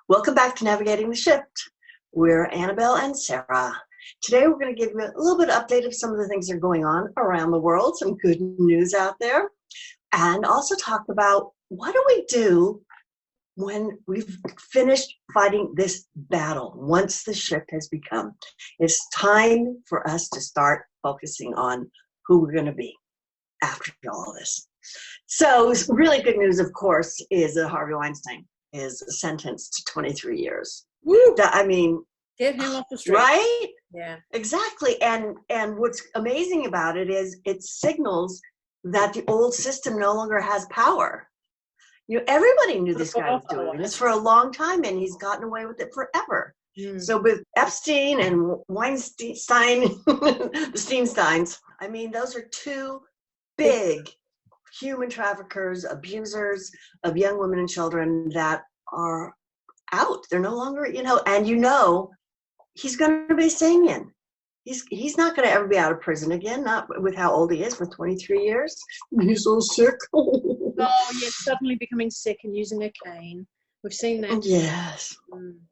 Welcome back to Navigating the Shift. We're Annabelle and Sarah. Today we're going to give you a little bit of update of some of the things that are going on around the world, some good news out there, and also talk about what do we do when we've finished fighting this battle, once the shift has become. It's time for us to start focusing on who we're going to be after all this. So really good news, of course, is that Harvey Weinstein is sentenced to 23 years. Woo! I mean, get him off the street. Right? Yeah. Exactly. And what's amazing about it is it signals that the old system no longer has power. You know, everybody knew this guy was doing this for a long time, and he's gotten away with it forever. So with Epstein and Weinstein, the Steinsteins, I mean, those are two big human traffickers, abusers of young women and children that are out. They're no longer, and he's going to be sane. He's not going to ever be out of prison again, not with how old he is, with 23 years. He's so sick. Oh, yeah, suddenly becoming sick and using a cane. We've seen that. Yes.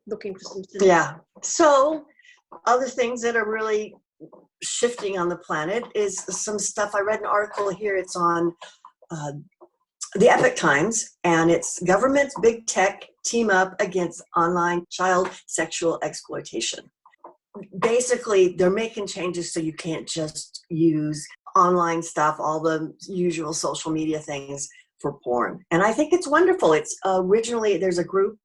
Looking for some. Yeah. So other things that are really shifting on the planet is some stuff. I read an article here. It's on the Epic Times, and it's governments, big tech team up against online child sexual exploitation. Basically, they're making changes so you can't just use online stuff, all the usual social media things for porn. And I think it's wonderful. It's originally, there's a group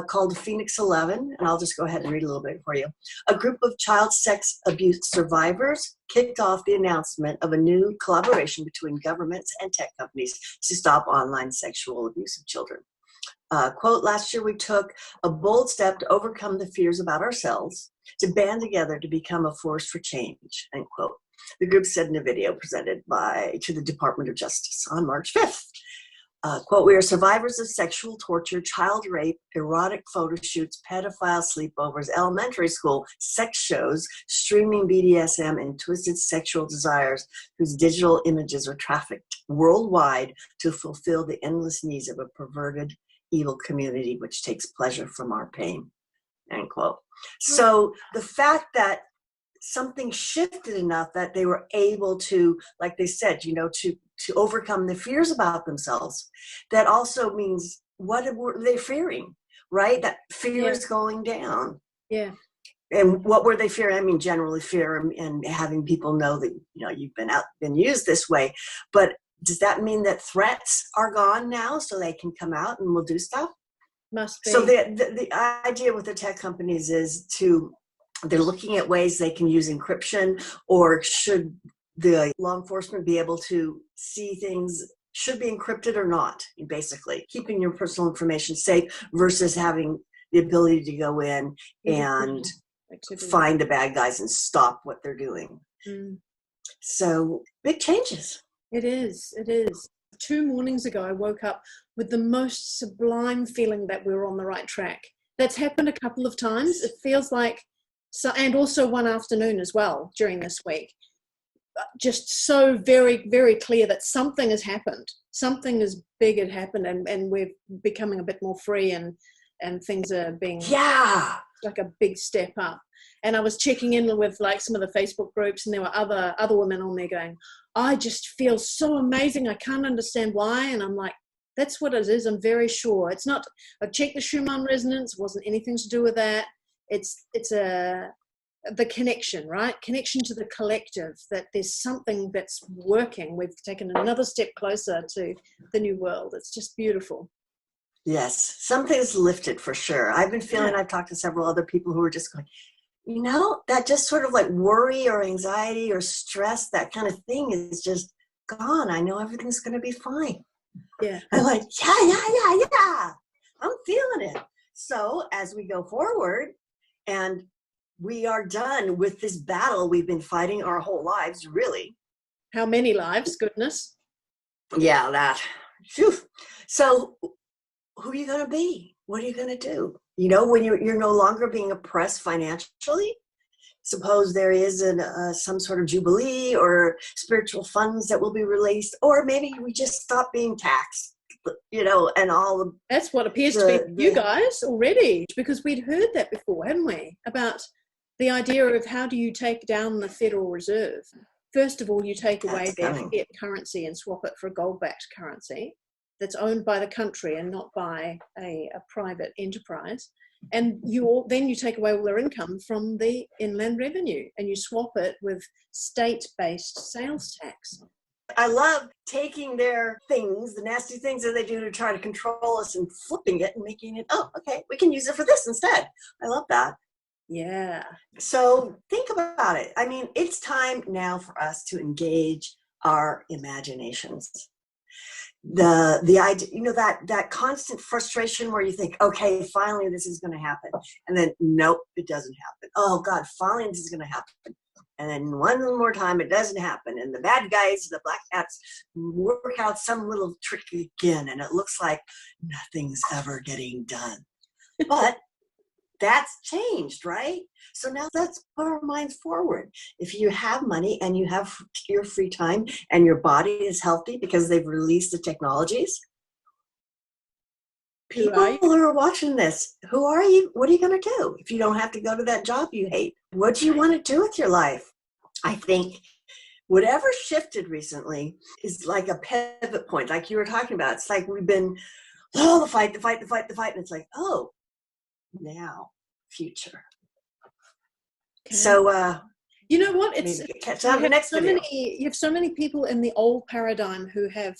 called Phoenix 11, and I'll just go ahead and read a little bit for you. A group of child sex abuse survivors kicked off the announcement of a new collaboration between governments and tech companies to stop online sexual abuse of children. Quote, last year we took a bold step to overcome the fears about ourselves, to band together to become a force for change, end quote. The group said in a video presented to the Department of Justice on March 5th. Quote, we are survivors of sexual torture, child rape, erotic photo shoots, pedophile sleepovers, elementary school, sex shows, streaming BDSM, and twisted sexual desires whose digital images are trafficked worldwide to fulfill the endless needs of a perverted, evil community which takes pleasure from our pain, end quote. So the fact that something shifted enough that they were able to, like they said, to overcome the fears about themselves. That also means, what were they fearing, right? That fear is going down. Yeah. And what were they fearing? I mean, generally fear and having people know that, you've been used this way. But does that mean that threats are gone now so they can come out and will do stuff? Must be. So the idea with the tech companies is they're looking at ways they can use encryption, or should the law enforcement be able to see things, should be encrypted or not, basically. Keeping your personal information safe versus having the ability to go in and find the bad guys and stop what they're doing. So big changes. It is. 2 mornings ago, I woke up with the most sublime feeling that we were on the right track. That's happened a couple of times. It feels like, and also one afternoon as well during this week. Just so very, very clear that something has happened. Something as big had happened, and we're becoming a bit more free, and things are being like a big step up. And I was checking in with like some of the Facebook groups, and there were other women on there going, I just feel so amazing. I can't understand why. And I'm like, that's what it is. I'm very sure. It's not, I checked the Schumann resonance. It wasn't anything to do with that. It's the connection, right? Connection to the collective, that there's something that's working. We've taken another step closer to the new world. It's just beautiful. Yes, something's lifted for sure. I've been feeling, I've talked to several other people who are just going, that just sort of like worry or anxiety or stress, that kind of thing is just gone. I know everything's going to be fine. Yeah. I'm like, yeah. I'm feeling it. So as we go forward and we are done with this battle we've been fighting our whole lives, really. How many lives? Goodness. Yeah, that. Phew. So who are you going to be? What are you going to do? When you're no longer being oppressed financially, suppose there is some sort of jubilee or spiritual funds that will be released, or maybe we just stop being taxed and all the That's what appears to be you guys already, because we'd heard that before, hadn't we? About the idea of how do you take down the Federal Reserve? First of all, you take away their fiat currency and swap it for a gold-backed currency that's owned by the country and not by a private enterprise. And then you take away all their income from the inland revenue and you swap it with state-based sales tax. I love taking their things, the nasty things that they do to try to control us, and flipping it and making it, oh, okay, we can use it for this instead. I love that. Yeah. So think about it. I mean, it's time now for us to engage our imaginations. The idea, that constant frustration where you think, okay, finally this is going to happen, and then nope, it doesn't happen. Oh God, finally this is going to happen, and then one more time it doesn't happen, and the bad guys, the black hats, work out some little trick again, and it looks like nothing's ever getting done. But that's changed, right? So now let's put our minds forward. If you have money and you have your free time and your body is healthy because they've released the technologies, people who are watching this, who are you? What are you going to do if you don't have to go to that job you hate? What do you want to do with your life? I think whatever shifted recently is like a pivot point, like you were talking about. It's like we've been, the fight. And it's like, oh, now future. Okay. So you know what, it's you have so many people in the old paradigm who have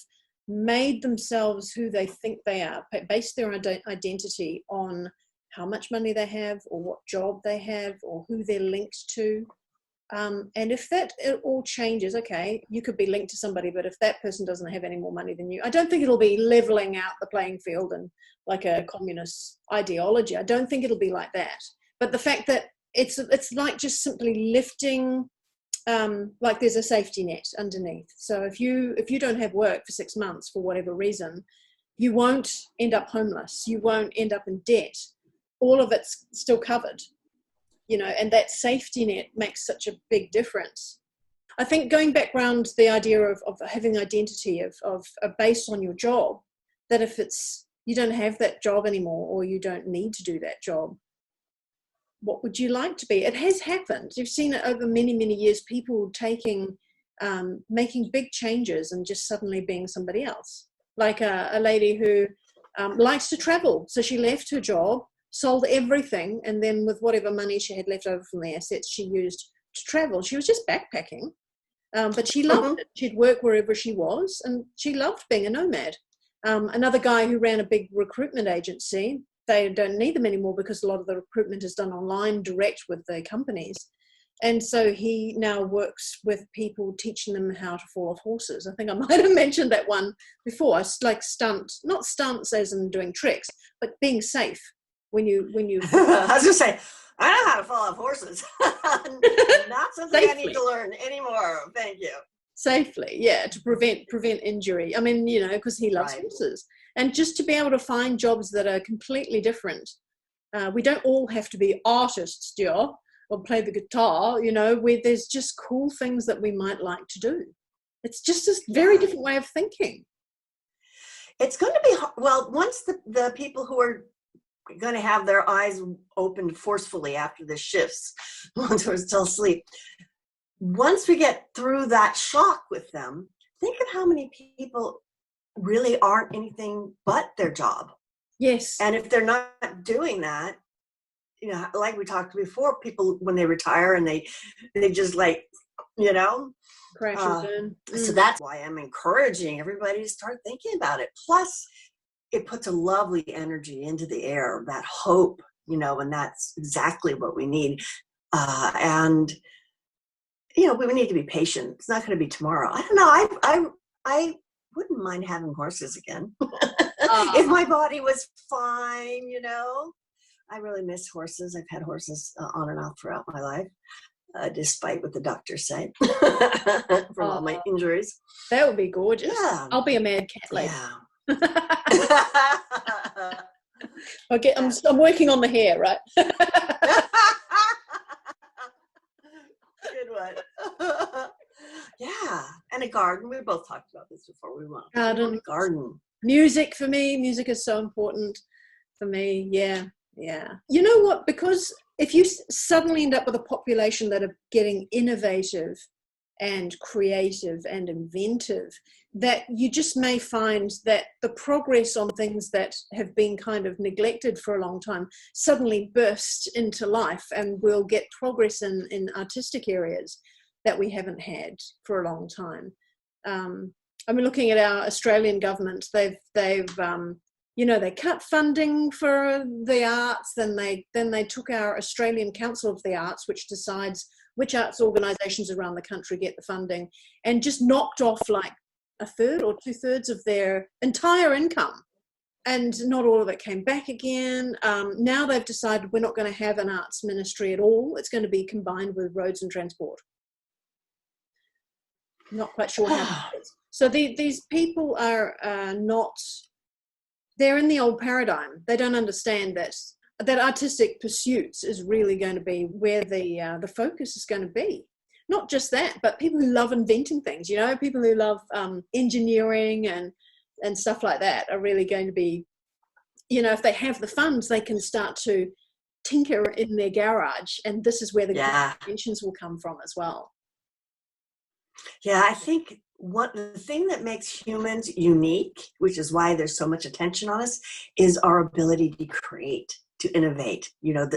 made themselves who they think they are, based their identity on how much money they have or what job they have or who they're linked to, and if that it all changes, okay, you could be linked to somebody, but if that person doesn't have any more money than you, I don't think it'll be leveling out the playing field and like a communist ideology. I don't think it'll be like that. But the fact that it's like just simply lifting, like there's a safety net underneath. So if you don't have work for 6 months for whatever reason, you won't end up homeless. You won't end up in debt. All of it's still covered, and that safety net makes such a big difference. I think going back around the idea of having identity of based on your job, that if you don't have that job anymore or you don't need to do that job, what would you like to be? It has happened. You've seen it over many, many years, people making big changes and just suddenly being somebody else. Like a lady who likes to travel. So she left her job, sold everything, and then with whatever money she had left over from the assets, she used to travel. She was just backpacking, but she loved it. She'd work wherever she was, and she loved being a nomad. Another guy who ran a big recruitment agency, they don't need them anymore because a lot of the recruitment is done online, direct with the companies. And so he now works with people, teaching them how to fall off horses. I think I might have mentioned that one before. It's like not stunts as in doing tricks, but being safe when you. I was just saying, I know how to fall off horses. Not something Safely. I need to learn anymore. Thank you. Safely, yeah, to prevent injury. I mean, because he loves horses. And just to be able to find jobs that are completely different. We don't all have to be artists, dear, or play the guitar, where there's just cool things that we might like to do. It's just a very different way of thinking. It's going to be, once the people who are going to have their eyes opened forcefully after the shifts, once we're still asleep, once we get through that shock with them, think of how many people really aren't anything but their job. Yes. And if they're not doing that, like we talked before, people when they retire and they just crash and burn. So that's why I'm encouraging everybody to start thinking about it. Plus, it puts a lovely energy into the air, that hope, and that's exactly what we need. And we need to be patient. It's not going to be tomorrow. I don't know. I wouldn't mind having horses again. If my body was fine, I really miss horses. I've had horses on and off throughout my life, despite what the doctors say from all my injuries. That would be gorgeous. Yeah. I'll be a mad cat lady. Yeah. Okay, I'm working on the hair, right? Good one. Yeah, and a garden. We both talked about this before. We want a garden. Music for me, music is so important for me. Yeah, yeah. You know what? Because if you suddenly end up with a population that are getting innovative and creative and inventive, that you just may find that the progress on things that have been kind of neglected for a long time suddenly burst into life, and we'll get progress in artistic areas that we haven't had for a long time. I mean, looking at our Australian government, they've you know, they cut funding for the arts. Then they took our Australian Council of the Arts, which decides which arts organisations around the country get the funding, and just knocked off like a third or 2/3 of their entire income. And not all of it came back again. Now they've decided we're not going to have an arts ministry at all. It's going to be combined with roads and transport. Not quite sure how. So these people are not, they're in the old paradigm. They don't understand that artistic pursuits is really going to be where the focus is going to be. Not just that, but people who love inventing things, you know, people who love engineering and stuff like that are really going to be, you know, if they have the funds, they can start to tinker in their garage, and this is where the inventions will come from as well. Yeah, I think the thing that makes humans unique, which is why there's so much attention on us, is our ability to create, to innovate. You know,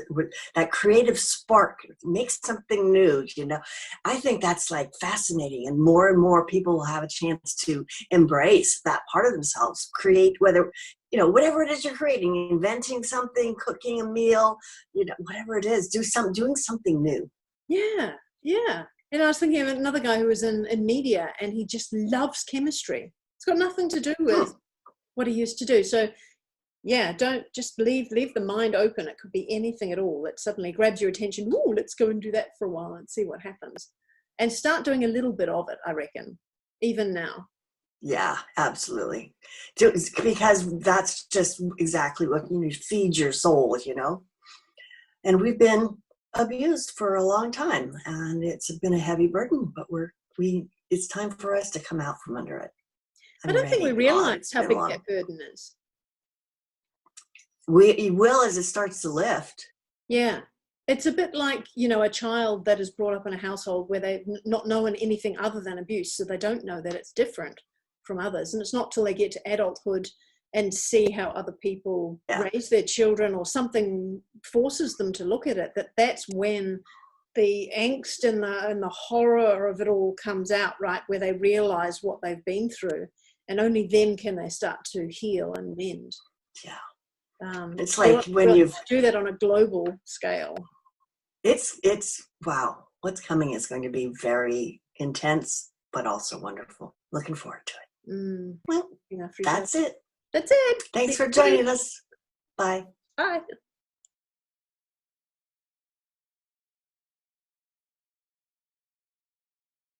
that creative spark, make something new. You know, I think that's like fascinating, and more people will have a chance to embrace that part of themselves. Create, whether, you know, whatever it is you're creating, inventing something, cooking a meal, you know, whatever it is, doing something new. Yeah, yeah. And I was thinking of another guy who was in media, and he just loves chemistry. It's got nothing to do with what he used to do. So, yeah, don't just leave the mind open. It could be anything at all that suddenly grabs your attention. Ooh, let's go and do that for a while and see what happens. And start doing a little bit of it, I reckon, even now. Yeah, absolutely. Because that's just exactly what you need, feed your soul, you know. And we've been abused for a long time, and it's been a heavy burden, but it's time for us to come out from under it. I don't think we realize how big that burden is. We will as it starts to lift. Yeah. It's a bit like, you know, a child that is brought up in a household where they've not known anything other than abuse, so they don't know that it's different from others. And it's not till they get to adulthood and see how other people raise their children, or something forces them to look at it, that's when the angst and the horror of it all comes out, right, where they realize what they've been through, and only then can they start to heal and mend. Yeah. It's like when you do that on a global scale. It's wow. What's coming is going to be very intense, but also wonderful. Looking forward to it. Well, that's it. That's it. Thanks for joining us. Bye. Bye.